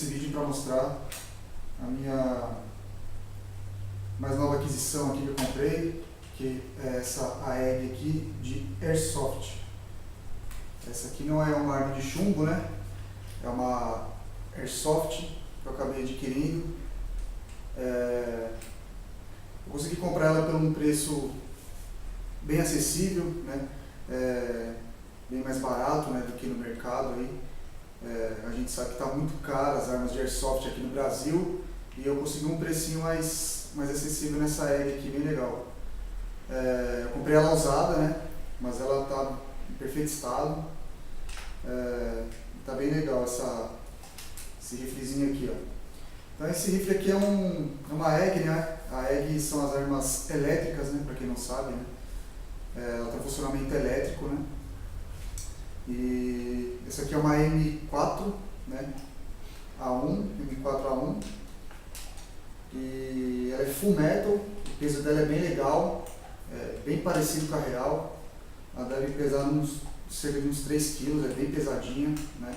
esse vídeo para mostrar a minha mais nova aquisição aqui que eu comprei, que é essa AEG aqui de Airsoft. Essa aqui não é uma arma de chumbo, né? É uma Airsoft que eu acabei adquirindo. Eu consegui comprar ela por um preço bem acessível, né? Bem mais barato, né, do que no mercado aí. A gente sabe que está muito caro as armas de Airsoft aqui no Brasil, e eu consegui um precinho mais acessível nessa AEG aqui, bem legal. Eu comprei ela usada, né, mas ela está em perfeito estado. Tá bem legal esse riflezinho aqui, ó. Então esse rifle aqui é uma AEG, né? A AEG são as armas elétricas, né, para quem não sabe, né? Ela tem funcionamento elétrico, né? E essa aqui é uma M4, né? A1, M4A1. E ela é full metal, o peso dela é bem legal, bem parecido com a real. Ela deve pesar cerca de uns 3 kg, é bem pesadinha, né?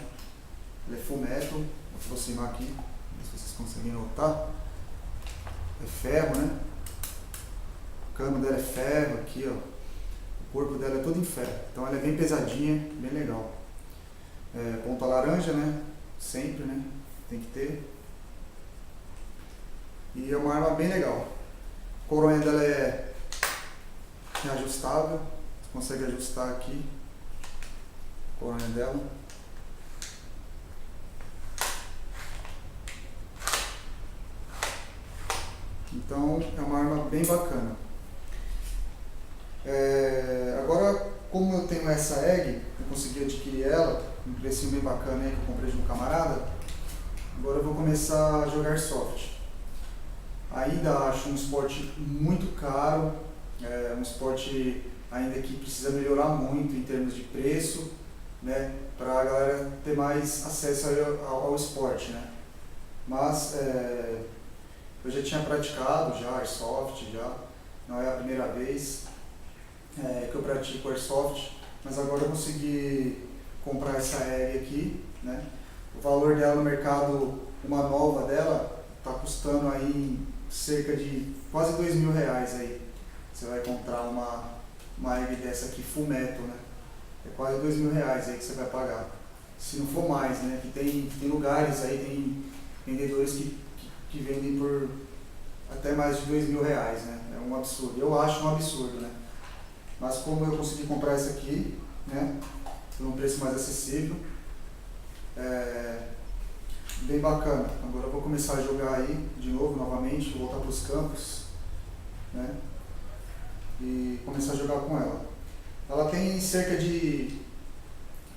Ela é full metal, vou aproximar aqui, ver se vocês conseguem notar. É ferro, né? O cano dela é ferro aqui, ó. O corpo dela é todo em ferro, então ela é bem pesadinha, bem legal. Ponta laranja, né? Sempre, né? Tem que ter. E é uma arma bem legal. A coronha dela é reajustável, você consegue ajustar aqui a coronha dela. Então é uma arma bem bacana. Agora, como eu tenho essa AEG, eu consegui adquirir ela, um precinho bem bacana aí que eu comprei de um camarada. Agora eu vou começar a jogar Airsoft. Ainda acho um esporte muito caro, um esporte ainda que precisa melhorar muito em termos de preço, né, para a galera ter mais acesso ao esporte, né. Mas eu já tinha praticado já Airsoft, não é a primeira vez que eu pratico Airsoft, mas agora eu consegui comprar essa AEG aqui, né. O valor dela no mercado, uma nova dela, está custando aí cerca de quase R$2.000 aí. Você vai comprar uma AEG dessa aqui full metal, né? É quase R$2.000 aí que você vai pagar. Se não for mais, né? Que tem lugares aí, tem vendedores que vendem por até mais de R$2.000, né? É um absurdo. Eu acho um absurdo, né? Mas como eu consegui comprar essa aqui, né? Por um preço mais acessível, bem bacana. Agora eu vou começar a jogar aí de novo, novamente, voltar para os campos, né? E começar a jogar com ela. Ela tem cerca de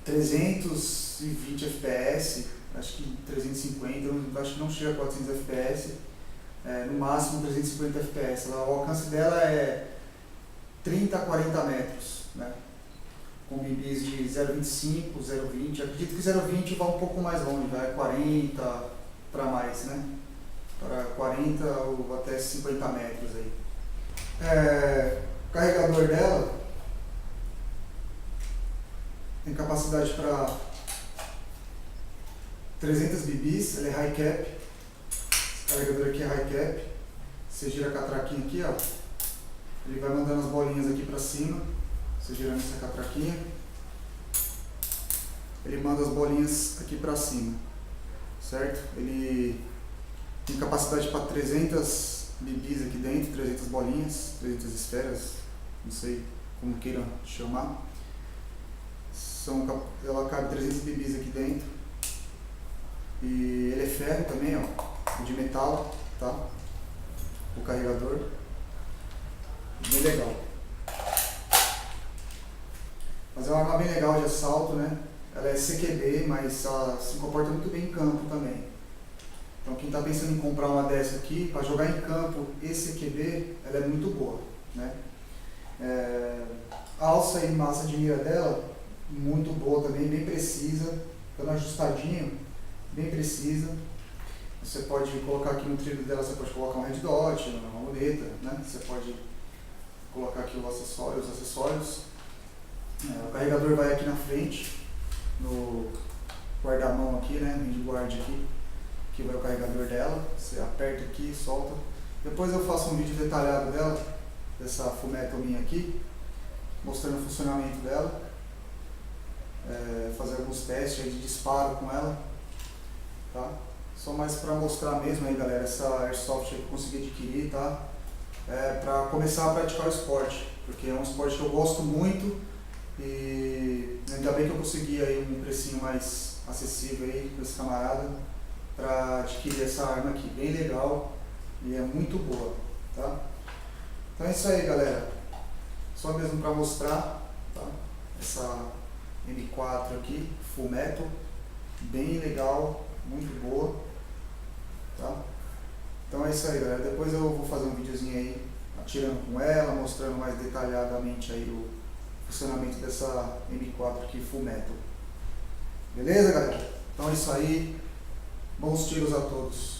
320 FPS, acho que 350, acho que não chega a 400 FPS, no máximo 350 FPS. O alcance dela é 30 a 40 metros, né? Com bibis de 0,25, 0,20, acredito que 0,20 vai um pouco mais longe, vai 40 para mais, né? Para 40 ou até 50 metros aí. O carregador dela tem capacidade para 300 bibis, ele é high cap. Esse carregador aqui é high cap. Você gira a catraquinha aqui, ó. Ele vai mandando as bolinhas aqui para cima. Você girando essa catraquinha, ele manda as bolinhas aqui para cima, certo? Ele tem capacidade para 300 bibis aqui dentro, 300 bolinhas, 300 esferas, não sei como queiram chamar. Ela cabe 300 bibis aqui dentro. E ele é ferro também, ó, de metal, tá? O carregador, bem legal. Mas é uma arma bem legal de assalto, né? Ela é CQB, mas ela se comporta muito bem em campo também. Então quem está pensando em comprar uma dessa aqui, para jogar em campo e CQB, ela é muito boa, né? A alça e massa de mira dela, muito boa também, bem precisa, dando ajustadinho, bem precisa. Você pode colocar aqui no trilho dela, você pode colocar um red dot, uma muleta, né? Você pode colocar aqui os acessórios. O carregador vai aqui na frente, no guarda-mão aqui, né, no handguard aqui. Aqui vai o carregador dela, você aperta aqui, solta. Depois eu faço um vídeo detalhado dela, dessa Fullmetal minha aqui, mostrando o funcionamento dela, fazer alguns testes aí de disparo com ela, tá? Só mais para mostrar mesmo aí, galera, essa Airsoft aí que eu consegui adquirir, tá? Para começar a praticar o esporte, porque é um esporte que eu gosto muito e ainda bem que eu consegui aí um precinho mais acessível aí com esse camarada para adquirir essa arma aqui, bem legal e é muito boa, tá? Então é isso aí, galera, só mesmo para mostrar, tá? Essa M4 aqui, Fullmetal, bem legal, muito boa, tá? Então é isso aí, galera, depois eu vou fazer um videozinho aí atirando com ela, mostrando mais detalhadamente aí o funcionamento dessa M4 aqui, Fullmetal. Beleza, galera? Então é isso aí, bons tiros a todos.